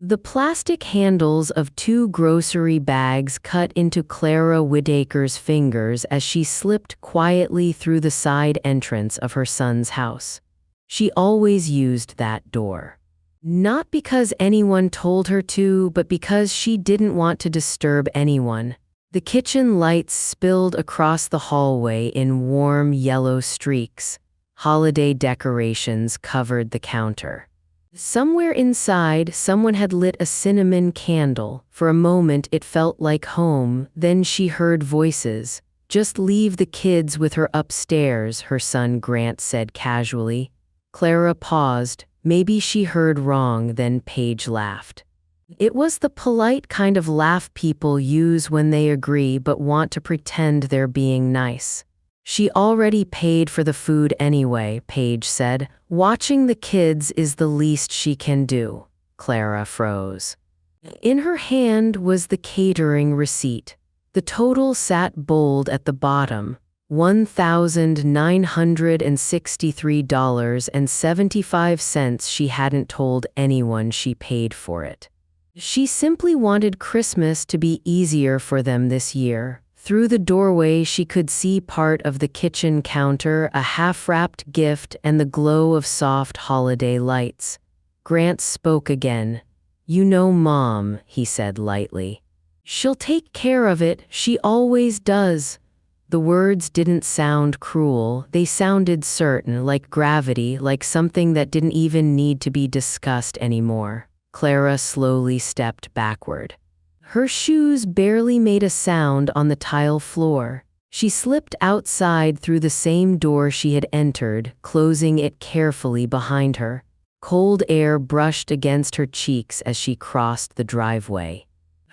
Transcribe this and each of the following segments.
The plastic handles of 2 grocery bags cut into Clara Whittaker's fingers as she slipped quietly through the side entrance of her son's house. She always used that door. Not because anyone told her to, but because she didn't want to disturb anyone. The kitchen lights spilled across the hallway in warm yellow streaks. Holiday decorations covered the counter. Somewhere inside, someone had lit a cinnamon candle. For a moment it felt like home, then she heard voices. "Just leave the kids with her upstairs," her son Grant said casually. Clara paused. Maybe she heard wrong, then Paige laughed. It was the polite kind of laugh people use when they agree but want to pretend they're being nice. "She already paid for the food anyway," Paige said. "Watching the kids is the least she can do." Clara froze. In her hand was the catering receipt. The total sat bold at the bottom. $1,963.75. She hadn't told anyone she paid for it. She simply wanted Christmas to be easier for them this year. Through the doorway she could see part of the kitchen counter, a half-wrapped gift, and the glow of soft holiday lights. Grant spoke again. "You know Mom," he said lightly. "She'll take care of it, she always does." The words didn't sound cruel, they sounded certain, like gravity, like something that didn't even need to be discussed anymore. Clara slowly stepped backward. Her shoes barely made a sound on the tile floor. She slipped outside through the same door she had entered, closing it carefully behind her. Cold air brushed against her cheeks as she crossed the driveway.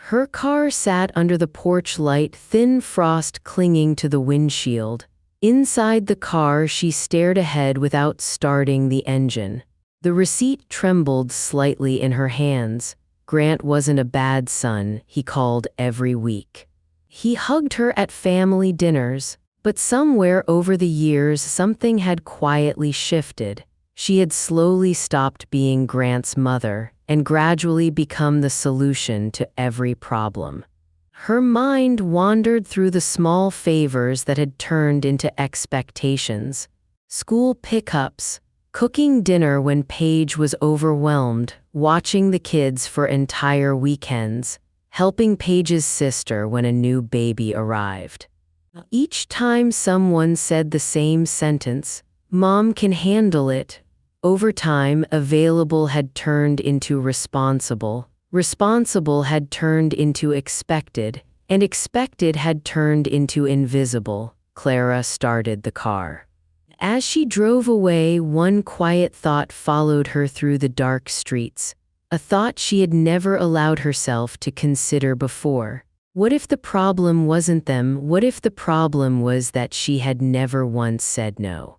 Her car sat under the porch light, thin frost clinging to the windshield. Inside the car, she stared ahead without starting the engine. The receipt trembled slightly in her hands. Grant wasn't a bad son, he called every week. He hugged her at family dinners, but somewhere over the years something had quietly shifted. She had slowly stopped being Grant's mother and gradually become the solution to every problem. Her mind wandered through the small favors that had turned into expectations. School pickups, cooking dinner when Paige was overwhelmed, watching the kids for entire weekends, helping Paige's sister when a new baby arrived. Each time someone said the same sentence, "Mom can handle it," over time, available had turned into responsible, responsible had turned into expected, and expected had turned into invisible. Clara started the car. As she drove away, one quiet thought followed her through the dark streets, a thought she had never allowed herself to consider before. What if the problem wasn't them? What if the problem was that she had never once said no?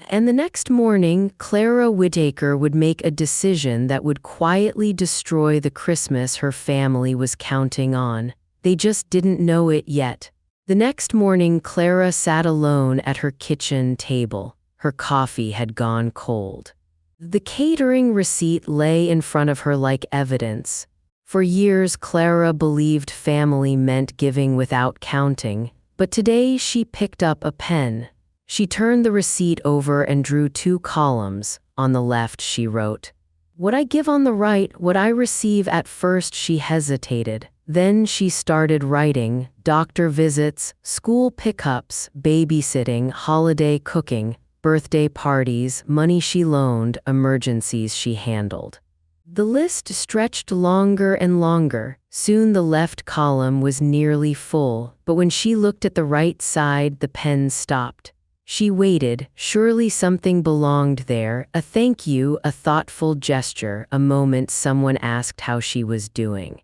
And the next morning, Clara Whittaker would make a decision that would quietly destroy the Christmas her family was counting on. They just didn't know it yet. The next morning, Clara sat alone at her kitchen table. Her coffee had gone cold. The catering receipt lay in front of her like evidence. For years, Clara believed family meant giving without counting, but today she picked up a pen. She turned the receipt over and drew 2 columns. On the left, she wrote, "What I give," on the right, "what I receive." At first, she hesitated. Then she started writing: doctor visits, school pickups, babysitting, holiday cooking, birthday parties, money she loaned, emergencies she handled. The list stretched longer and longer. Soon the left column was nearly full, but when she looked at the right side, the pen stopped. She waited. Surely something belonged there, a thank you, a thoughtful gesture, a moment someone asked how she was doing.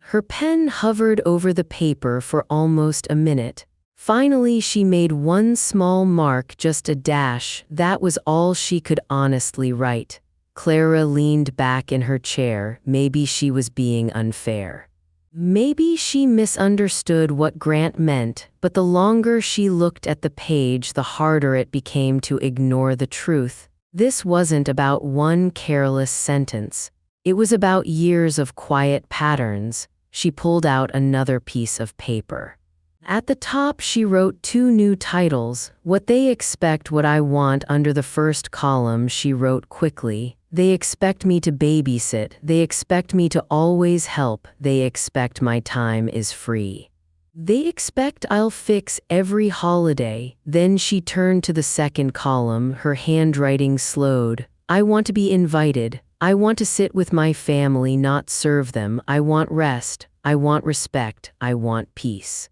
Her pen hovered over the paper for almost a minute. Finally, she made one small mark, just a dash. That was all she could honestly write. Clara leaned back in her chair. Maybe she was being unfair. Maybe she misunderstood what Grant meant, but the longer she looked at the page, the harder it became to ignore the truth. This wasn't about one careless sentence. It was about years of quiet patterns. She pulled out another piece of paper. At the top, she wrote 2 new titles. What they expect, what I want. Under the first column, she wrote quickly, they expect me to babysit. They expect me to always help. They expect my time is free. They expect I'll fix every holiday. Then she turned to the second column, her handwriting slowed. I want to be invited. I want to sit with my family, not serve them. I want rest. I want respect. I want peace.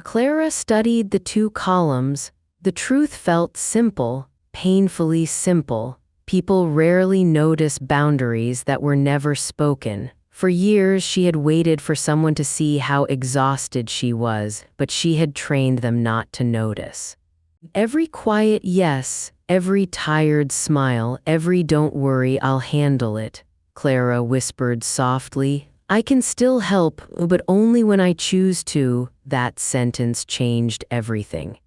Clara studied the 2 columns. The truth felt simple, painfully simple. People rarely notice boundaries that were never spoken. For years, she had waited for someone to see how exhausted she was, but she had trained them not to notice. Every quiet yes, every tired smile, every don't worry, I'll handle it, Clara whispered softly. I can still help, but only when I choose to. That sentence changed everything.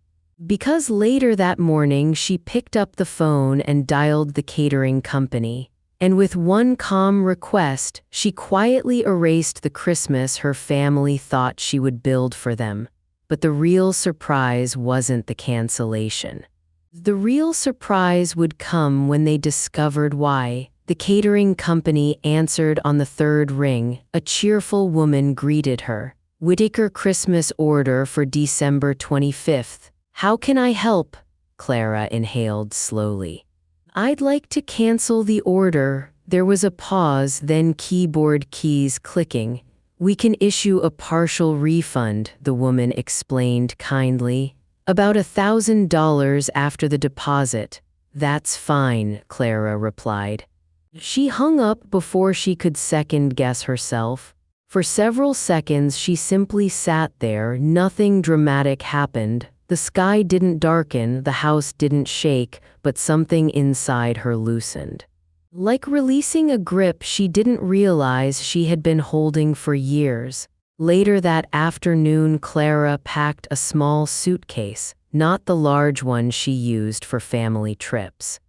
Because later that morning she picked up the phone and dialed the catering company. And with one calm request, she quietly erased the Christmas her family thought she would build for them. But the real surprise wasn't the cancellation. The real surprise would come when they discovered why. The catering company answered on the 3rd ring. A cheerful woman greeted her. Whitaker Christmas order for December 25th. How can I help? Clara inhaled slowly. I'd like to cancel the order. There was a pause, then keyboard keys clicking. We can issue a partial refund, the woman explained kindly. About $1,000 after the deposit. That's fine, Clara replied. She hung up before she could second-guess herself. For several seconds she simply sat there. Nothing dramatic happened. The sky didn't darken, the house didn't shake, but something inside her loosened. Like releasing a grip she didn't realize she had been holding for years. Later that afternoon, Clara packed a small suitcase, not the large one she used for family trips.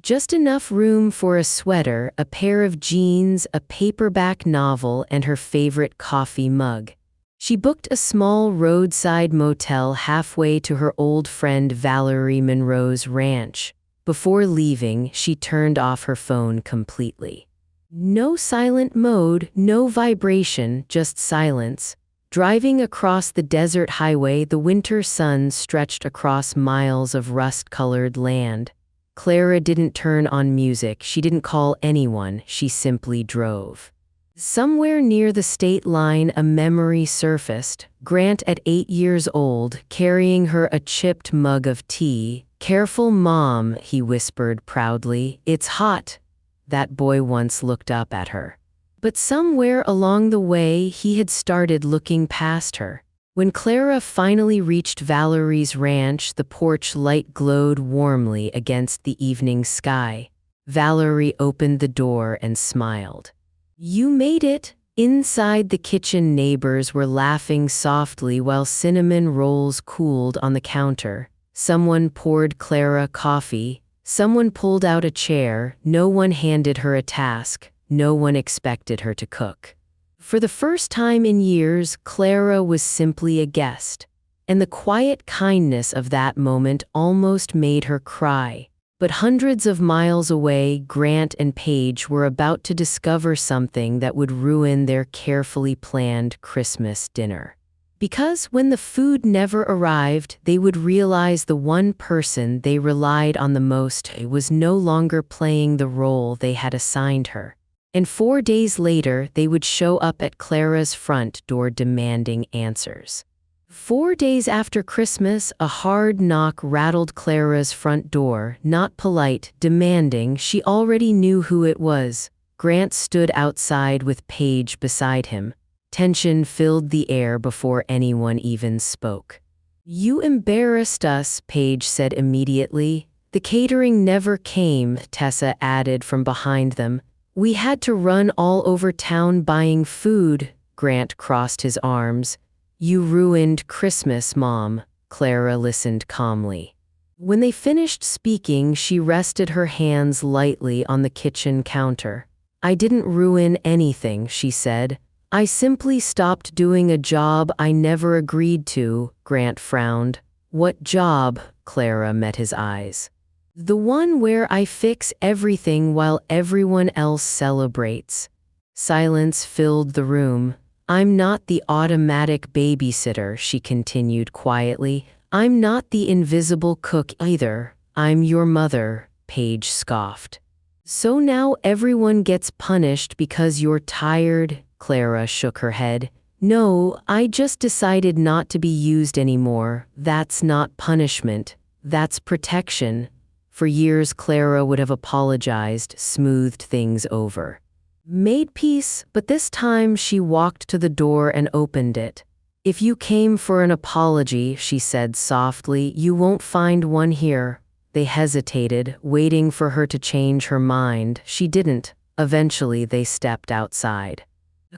Just enough room for a sweater, a pair of jeans, a paperback novel, and her favorite coffee mug. She booked a small roadside motel halfway to her old friend Valerie Monroe's ranch. Before leaving, she turned off her phone completely. No silent mode, no vibration, just silence. Driving across the desert highway, the winter sun stretched across miles of rust-colored land. Clara didn't turn on music, she didn't call anyone, she simply drove. Somewhere near the state line a memory surfaced. Grant at 8 years old, carrying her a chipped mug of tea. Careful, Mom, he whispered proudly. It's hot. That boy once looked up at her. But somewhere along the way he had started looking past her. When Clara finally reached Valerie's ranch, the porch light glowed warmly against the evening sky. Valerie opened the door and smiled. You made it. Inside the kitchen, neighbors were laughing softly while cinnamon rolls cooled on the counter. Someone poured Clara coffee. Someone pulled out a chair. No one handed her a task. No one expected her to cook. For the first time in years, Clara was simply a guest. And the quiet kindness of that moment almost made her cry. But hundreds of miles away, Grant and Paige were about to discover something that would ruin their carefully planned Christmas dinner. Because when the food never arrived, they would realize the one person they relied on the most was no longer playing the role they had assigned her. And 4 days later, they would show up at Clara's front door demanding answers. 4 days after Christmas, a hard knock rattled Clara's front door, not polite, demanding. She already knew who it was. Grant stood outside with Paige beside him. Tension filled the air before anyone even spoke. You embarrassed us, Paige said immediately. The catering never came, Tessa added from behind them. We had to run all over town buying food. Grant crossed his arms. You ruined Christmas, Mom. Clara listened calmly. When they finished speaking, she rested her hands lightly on the kitchen counter. "I didn't ruin anything," she said. "I simply stopped doing a job I never agreed to." Grant frowned. "What job?" Clara met his eyes. "The one where I fix everything while everyone else celebrates." Silence filled the room. "I'm not the automatic babysitter," she continued quietly. "I'm not the invisible cook either. I'm your mother," Paige scoffed. "So now everyone gets punished because you're tired?" Clara shook her head. "No, I just decided not to be used anymore. That's not punishment. That's protection." For years, Clara would have apologized, smoothed things over, made peace, but this time she walked to the door and opened it. "If you came for an apology," she said softly, "you won't find one here." They hesitated, waiting for her to change her mind. She didn't. Eventually, they stepped outside.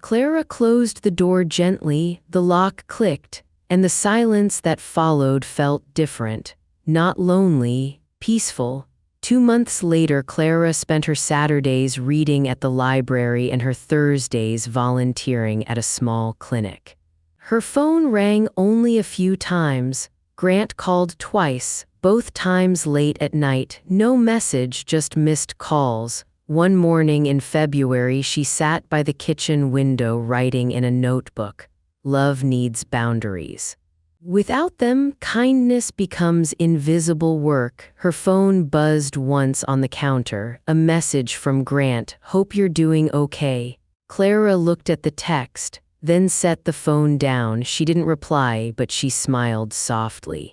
Clara closed the door gently, the lock clicked, and the silence that followed felt different. Not lonely, peaceful. 2 months later, Clara spent her Saturdays reading at the library and her Thursdays volunteering at a small clinic. Her phone rang only a few times. Grant called twice, both times late at night. No message, just missed calls. One morning in February, she sat by the kitchen window writing in a notebook. "Love needs boundaries. Without them, kindness becomes invisible work." Her phone buzzed once on the counter, a message from Grant. "Hope you're doing okay." Clara looked at the text, then set the phone down. She didn't reply, but she smiled softly.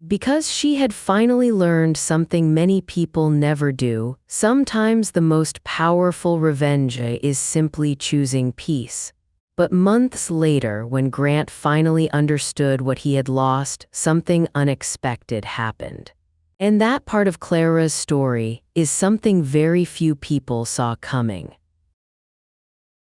Because she had finally learned something many people never do. Sometimes the most powerful revenge is simply choosing peace. But months later, when Grant finally understood what he had lost, something unexpected happened. And that part of Clara's story is something very few people saw coming.